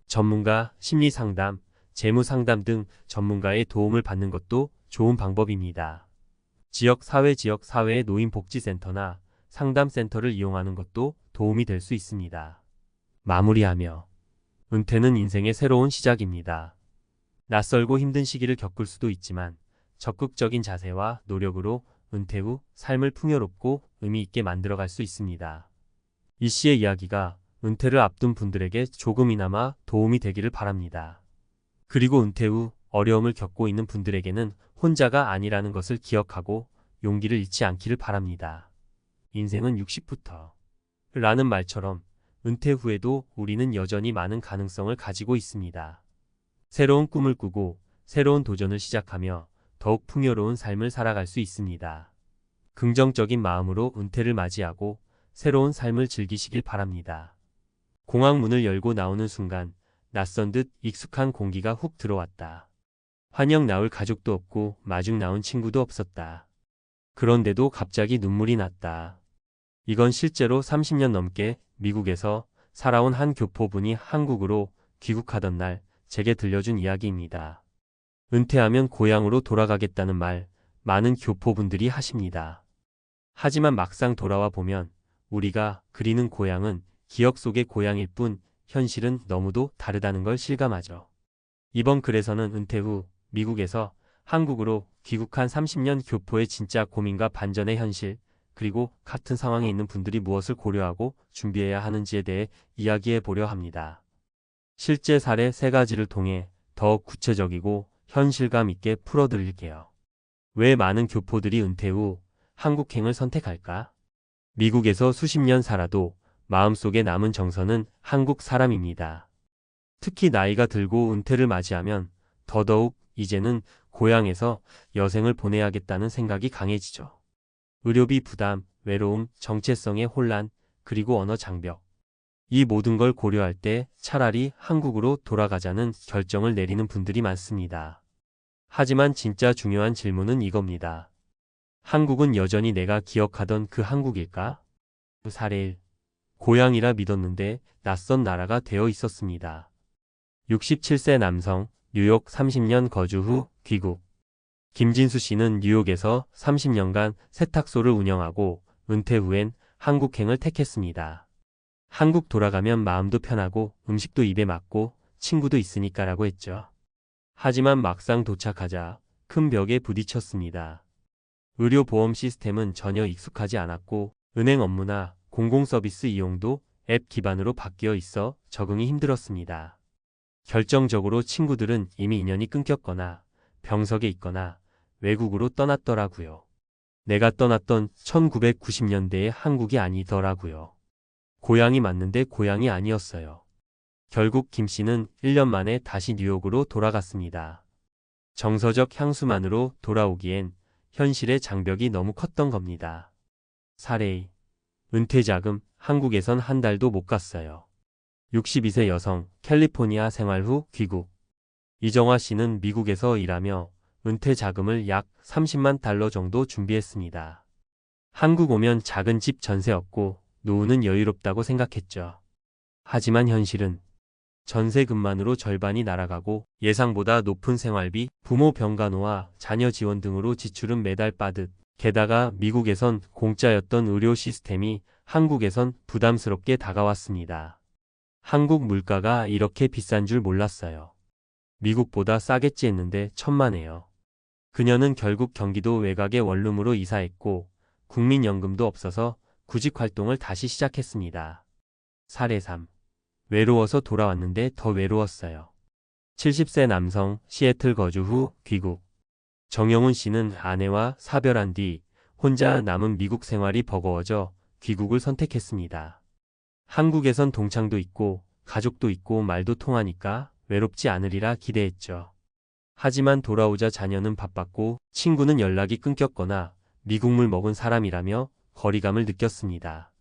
A: 전문가, 심리 상담, 재무 상담 등 전문가의 도움을 받는 것도 좋은 방법입니다. 지역 사회의 노인복지센터나 상담센터를 이용하는 것도 도움이 될 수 있습니다. 마무리하며 은퇴는 인생의 새로운 시작입니다. 낯설고 힘든 시기를 겪을 수도 있지만 적극적인 자세와 노력으로 은퇴 후 삶을 풍요롭고 의미 있게 만들어갈 수 있습니다. 이 씨의 이야기가 은퇴를 앞둔 분들에게 조금이나마 도움이 되기를 바랍니다. 그리고 은퇴 후 어려움을 겪고 있는 분들에게는 혼자가 아니라는 것을 기억하고 용기를 잃지 않기를 바랍니다. 인생은 60부터 라는 말처럼 은퇴 후에도 우리는 여전히 많은 가능성을 가지고 있습니다. 새로운 꿈을 꾸고 새로운 도전을 시작하며 더욱 풍요로운 삶을 살아갈 수 있습니다. 긍정적인 마음으로 은퇴를 맞이하고 새로운 삶을 즐기시길 바랍니다. 공항 문을 열고 나오는 순간 낯선 듯 익숙한 공기가 훅 들어왔다. 환영 나올 가족도 없고 마중 나온 친구도 없었다. 그런데도 갑자기 눈물이 났다. 이건 실제로 30년 넘게 미국에서 살아온 한 교포분이 한국으로 귀국하던 날 제게 들려준 이야기입니다. 은퇴하면 고향으로 돌아가겠다는 말 많은 교포분들이 하십니다. 하지만 막상 돌아와 보면 우리가 그리는 고향은 기억 속의 고향일 뿐 현실은 너무도 다르다는 걸 실감하죠. 이번 글에서는 은퇴 후 미국에서 한국으로 귀국한 30년 교포의 진짜 고민과 반전의 현실, 그리고 같은 상황에 있는 분들이 무엇을 고려하고 준비해야 하는지에 대해 이야기해 보려 합니다. 실제 사례 3가지를 통해 더 구체적이고 현실감 있게 풀어드릴게요. 왜 많은 교포들이 은퇴 후 한국행을 선택할까? 미국에서 수십 년 살아도 마음속에 남은 정서는 한국 사람입니다. 특히 나이가 들고 은퇴를 맞이하면 더더욱 이제는 고향에서 여생을 보내야겠다는 생각이 강해지죠. 의료비 부담, 외로움, 정체성의 혼란, 그리고 언어 장벽. 이 모든 걸 고려할 때 차라리 한국으로 돌아가자는 결정을 내리는 분들이 많습니다. 하지만 진짜 중요한 질문은 이겁니다. 한국은 여전히 내가 기억하던 그 한국일까? 사례 1. 고향이라 믿었는데 낯선 나라가 되어 있었습니다. 67세 남성, 뉴욕 30년 거주 후 귀국. 김진수 씨는 뉴욕에서 30년간 세탁소를 운영하고 은퇴 후엔 한국행을 택했습니다. 한국 돌아가면 마음도 편하고 음식도 입에 맞고 친구도 있으니까라고 했죠. 하지만 막상 도착하자 큰 벽에 부딪혔습니다. 의료보험 시스템은 전혀 익숙하지 않았고 은행 업무나 공공서비스 이용도 앱 기반으로 바뀌어 있어 적응이 힘들었습니다. 결정적으로 친구들은 이미 인연이 끊겼거나 병석에 있거나 외국으로 떠났더라고요. 내가 떠났던 1990년대의 한국이 아니더라고요. 고향이 맞는데 고향이 아니었어요. 결국 김 씨는 1년 만에 다시 뉴욕으로 돌아갔습니다. 정서적 향수만으로 돌아오기엔 현실의 장벽이 너무 컸던 겁니다. 사례 2. 은퇴자금, 한국에선 한 달도 못 갔어요. 62세 여성, 캘리포니아 생활 후 귀국. 이정화 씨는 미국에서 일하며 은퇴 자금을 약 30만 달러 정도 준비했습니다. 한국 오면 작은 집 전세 얻고 노후는 여유롭다고 생각했죠. 하지만 현실은 전세금만으로 절반이 날아가고 예상보다 높은 생활비, 부모 병간호와 자녀 지원 등으로 지출은 매달 빠듯, 게다가 미국에선 공짜였던 의료 시스템이 한국에선 부담스럽게 다가왔습니다. 한국 물가가 이렇게 비싼 줄 몰랐어요. 미국보다 싸겠지 했는데 천만에요. 그녀는 결국 경기도 외곽의 원룸으로 이사했고 국민연금도 없어서 구직 활동을 다시 시작했습니다. 사례 3. 외로워서 돌아왔는데 더 외로웠어요. 70세 남성, 시애틀 거주 후 귀국. 정영훈 씨는 아내와 사별한 뒤 혼자 남은 미국 생활이 버거워져 귀국을 선택했습니다. 한국에선 동창도 있고 가족도 있고 말도 통하니까 외롭지 않으리라 기대했죠. 하지만 돌아오자 자녀는 바빴고 친구는 연락이 끊겼거나 미국물 먹은 사람이라며 거리감을 느꼈습니다.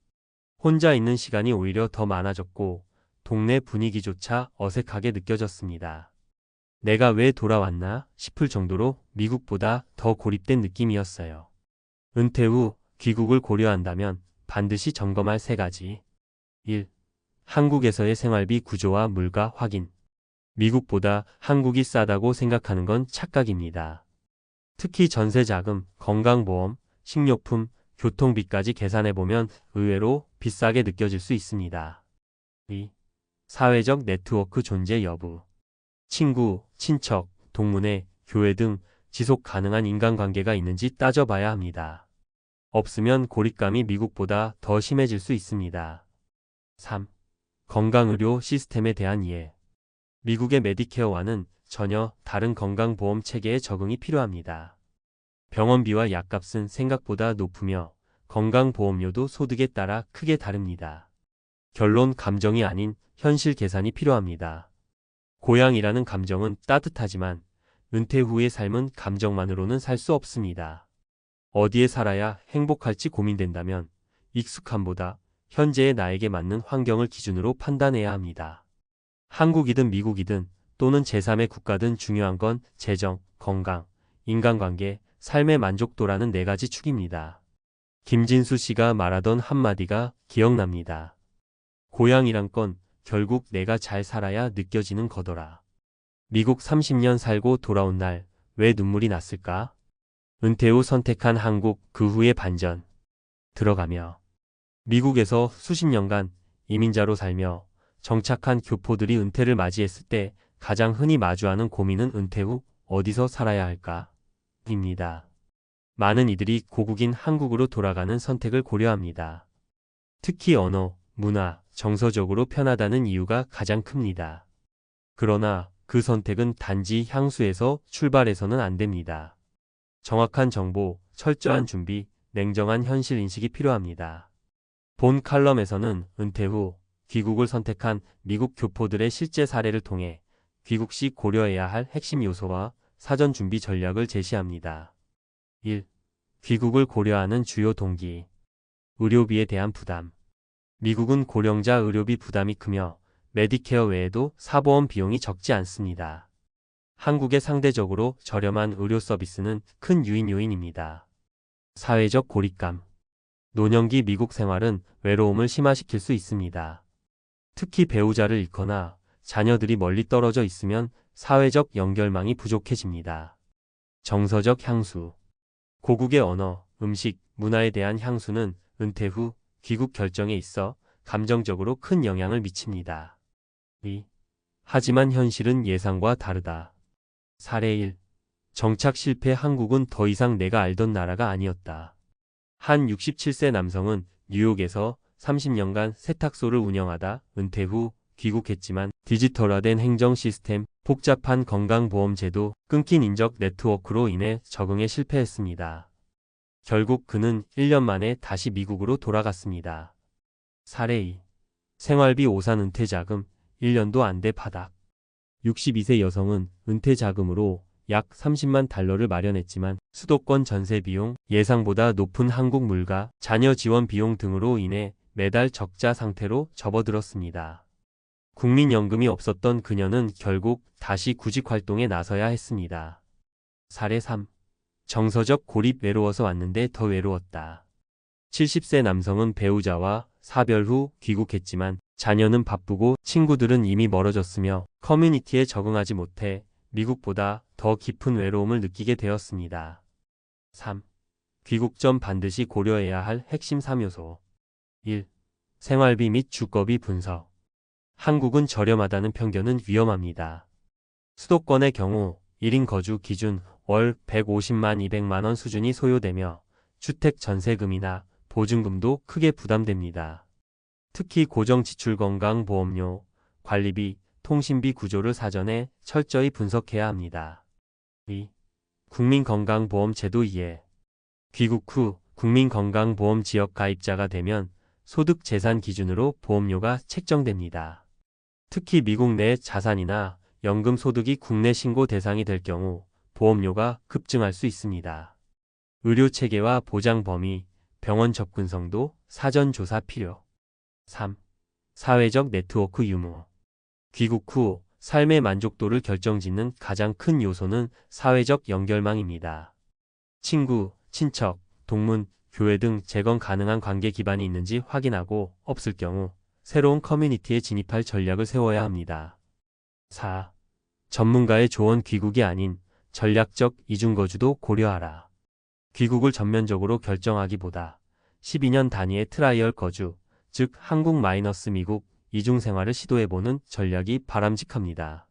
A: 혼자 있는 시간이 오히려 더 많아졌고 동네 분위기조차 어색하게 느껴졌습니다. 내가 왜 돌아왔나 싶을 정도로 미국보다 더 고립된 느낌이었어요. 은퇴 후 귀국을 고려한다면 반드시 점검할 3가지. 1. 한국에서의 생활비 구조와 물가 확인. 미국보다 한국이 싸다고 생각하는 건 착각입니다. 특히 전세자금, 건강보험, 식료품, 교통비까지 계산해보면 의외로 비싸게 느껴질 수 있습니다. 2. 사회적 네트워크 존재 여부. 친구, 친척, 동문회, 교회 등 지속 가능한 인간관계가 있는지 따져봐야 합니다. 없으면 고립감이 미국보다 더 심해질 수 있습니다. 3. 건강의료 시스템에 대한 이해. 미국의 메디케어와는 전혀 다른 건강보험 체계에 적응이 필요합니다. 병원비와 약값은 생각보다 높으며 건강보험료도 소득에 따라 크게 다릅니다. 결론 감정이 아닌 현실 계산이 필요합니다. 고향이라는 감정은 따뜻하지만 은퇴 후의 삶은 감정만으로는 살 수 없습니다. 어디에 살아야 행복할지 고민된다면 익숙함보다 현재의 나에게 맞는 환경을 기준으로 판단해야 합니다. 한국이든 미국이든 또는 제3의 국가든 중요한 건 재정, 건강, 인간관계, 삶의 만족도라는 4가지 축입니다. 김진수 씨가 말하던 한마디가 기억납니다. 고향이란 건 결국 내가 잘 살아야 느껴지는 거더라. 미국 30년 살고 돌아온 날 왜 눈물이 났을까? 은퇴 후 선택한 한국, 그 후의 반전. 들어가며 미국에서 수십 년간 이민자로 살며 정착한 교포들이 은퇴를 맞이했을 때 가장 흔히 마주하는 고민은 은퇴 후 어디서 살아야 할까? 입니다. 많은 이들이 고국인 한국으로 돌아가는 선택을 고려합니다. 특히 언어, 문화, 정서적으로 편하다는 이유가 가장 큽니다. 그러나 그 선택은 단지 향수에서 출발해서는 안 됩니다. 정확한 정보, 철저한 준비, 냉정한 현실 인식이 필요합니다. 본 칼럼에서는 은퇴 후 귀국을 선택한 미국 교포들의 실제 사례를 통해 귀국 시 고려해야 할 핵심 요소와 사전 준비 전략을 제시합니다. 1. 귀국을 고려하는 주요 동기. 의료비에 대한 부담. 미국은 고령자 의료비 부담이 크며 메디케어 외에도 사보험 비용이 적지 않습니다. 한국의 상대적으로 저렴한 의료 서비스는 큰 유인 요인입니다. 사회적 고립감. 노년기 미국 생활은 외로움을 심화시킬 수 있습니다. 특히 배우자를 잃거나 자녀들이 멀리 떨어져 있으면 사회적 연결망이 부족해집니다. 정서적 향수. 고국의 언어, 음식, 문화에 대한 향수는 은퇴 후 귀국 결정에 있어 감정적으로 큰 영향을 미칩니다. 2. 하지만 현실은 예상과 다르다. 사례 1. 정착 실패. 한국은 더 이상 내가 알던 나라가 아니었다. 한 67세 남성은 뉴욕에서 30년간 세탁소를 운영하다 은퇴 후 귀국했지만 디지털화된 행정 시스템, 복잡한 건강보험 제도, 끊긴 인적 네트워크로 인해 적응에 실패했습니다. 결국 그는 1년 만에 다시 미국으로 돌아갔습니다. 사례 2. 생활비 오산 은퇴 자금 1년도 안 돼 바닥. 62세 여성은 은퇴 자금으로 약 30만 달러를 마련했지만 수도권 전세 비용, 예상보다 높은 한국 물가, 자녀 지원 비용 등으로 인해 매달 적자 상태로 접어들었습니다. 국민연금이 없었던 그녀는 결국 다시 구직 활동에 나서야 했습니다. 사례 3. 정서적 고립. 외로워서 왔는데 더 외로웠다. 70세 남성은 배우자와 사별 후 귀국했지만 자녀는 바쁘고 친구들은 이미 멀어졌으며 커뮤니티에 적응하지 못해 미국보다 더 깊은 외로움을 느끼게 되었습니다. 3. 귀국 전 반드시 고려해야 할 핵심 3요소. 1. 생활비 및 주거비 분석. 한국은 저렴하다는 편견은 위험합니다. 수도권의 경우 1인 거주 기준 월 150만 200만 원 수준이 소요되며 주택 전세금이나 보증금도 크게 부담됩니다. 특히 고정지출 건강보험료, 관리비, 통신비 구조를 사전에 철저히 분석해야 합니다. 2. 국민건강보험 제도 이해. 귀국 후 국민건강보험 지역 가입자가 되면 소득 재산 기준으로 보험료가 책정됩니다. 특히 미국 내 자산이나 연금 소득이 국내 신고 대상이 될 경우 보험료가 급증할 수 있습니다. 의료 체계와 보장 범위, 병원 접근성도 사전 조사 필요. 3. 사회적 네트워크 유무. 귀국 후 삶의 만족도를 결정짓는 가장 큰 요소는 사회적 연결망입니다. 친구, 친척, 동문, 교회 등 재건 가능한 관계 기반이 있는지 확인하고 없을 경우 새로운 커뮤니티에 진입할 전략을 세워야 합니다. 4. 전문가의 조언. 귀국이 아닌 전략적 이중거주도 고려하라. 귀국을 전면적으로 결정하기보다 12년 단위의 트라이얼 거주, 즉 한국 마이너스 미국 이중생활을 시도해보는 전략이 바람직합니다.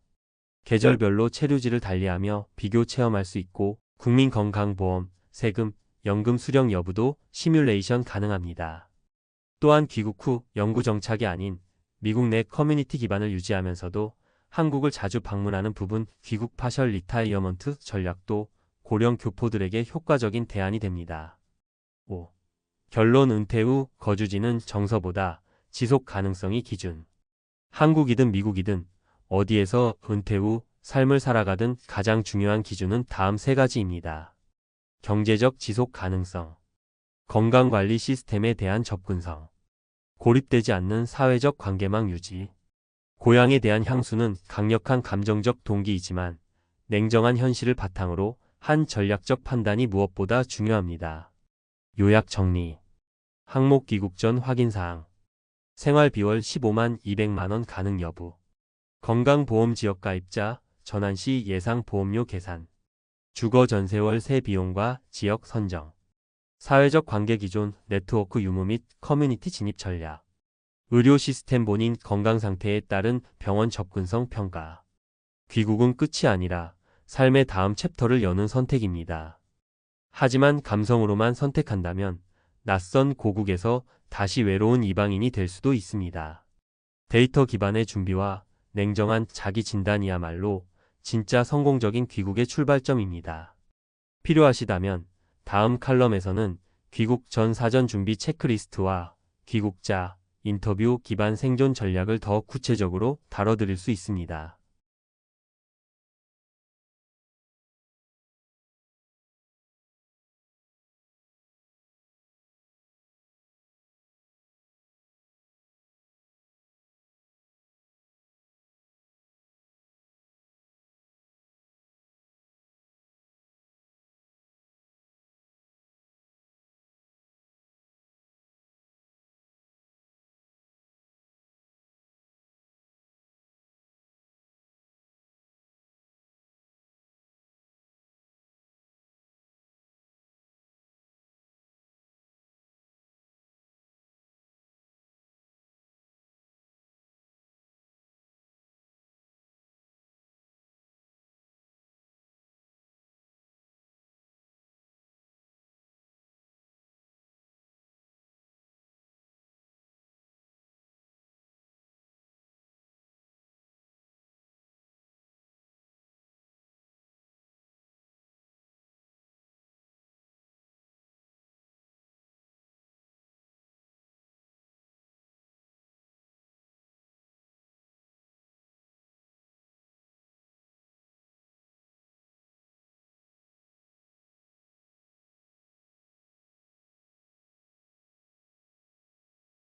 A: 계절별로 체류지를 달리하며 비교 체험할 수 있고 국민건강보험, 세금, 연금 수령 여부도 시뮬레이션 가능합니다. 또한 귀국 후 영구 정착이 아닌 미국 내 커뮤니티 기반을 유지하면서도 한국을 자주 방문하는 부분 귀국 파셜 리타이어먼트 전략도 고령 교포들에게 효과적인 대안이 됩니다. 5. 결론. 은퇴 후 거주지는 정서보다 지속 가능성이 기준. 한국이든 미국이든 어디에서 은퇴 후 삶을 살아가든 가장 중요한 기준은 다음 세 가지입니다. 경제적 지속 가능성, 건강관리 시스템에 대한 접근성, 고립되지 않는 사회적 관계망 유지. 고향에 대한 향수는 강력한 감정적 동기이지만 냉정한 현실을 바탕으로 한 전략적 판단이 무엇보다 중요합니다. 요약 정리. 항목 귀국 전 확인사항. 생활비 월 15만 200만 원 가능 여부. 건강보험 지역 가입자, 전환 시 예상 보험료 계산. 주거 전세월 세 비용과 지역 선정. 사회적 관계 기존, 네트워크 유무 및 커뮤니티 진입 전략. 의료 시스템. 본인 건강 상태에 따른 병원 접근성 평가. 귀국은 끝이 아니라 삶의 다음 챕터를 여는 선택입니다. 하지만 감성으로만 선택한다면 낯선 고국에서 다시 외로운 이방인이 될 수도 있습니다. 데이터 기반의 준비와 냉정한 자기 진단이야말로 진짜 성공적인 귀국의 출발점입니다. 필요하시다면 다음 칼럼에서는 귀국 전 사전 준비 체크리스트와 귀국자 인터뷰 기반 생존 전략을 더 구체적으로 다뤄드릴 수 있습니다.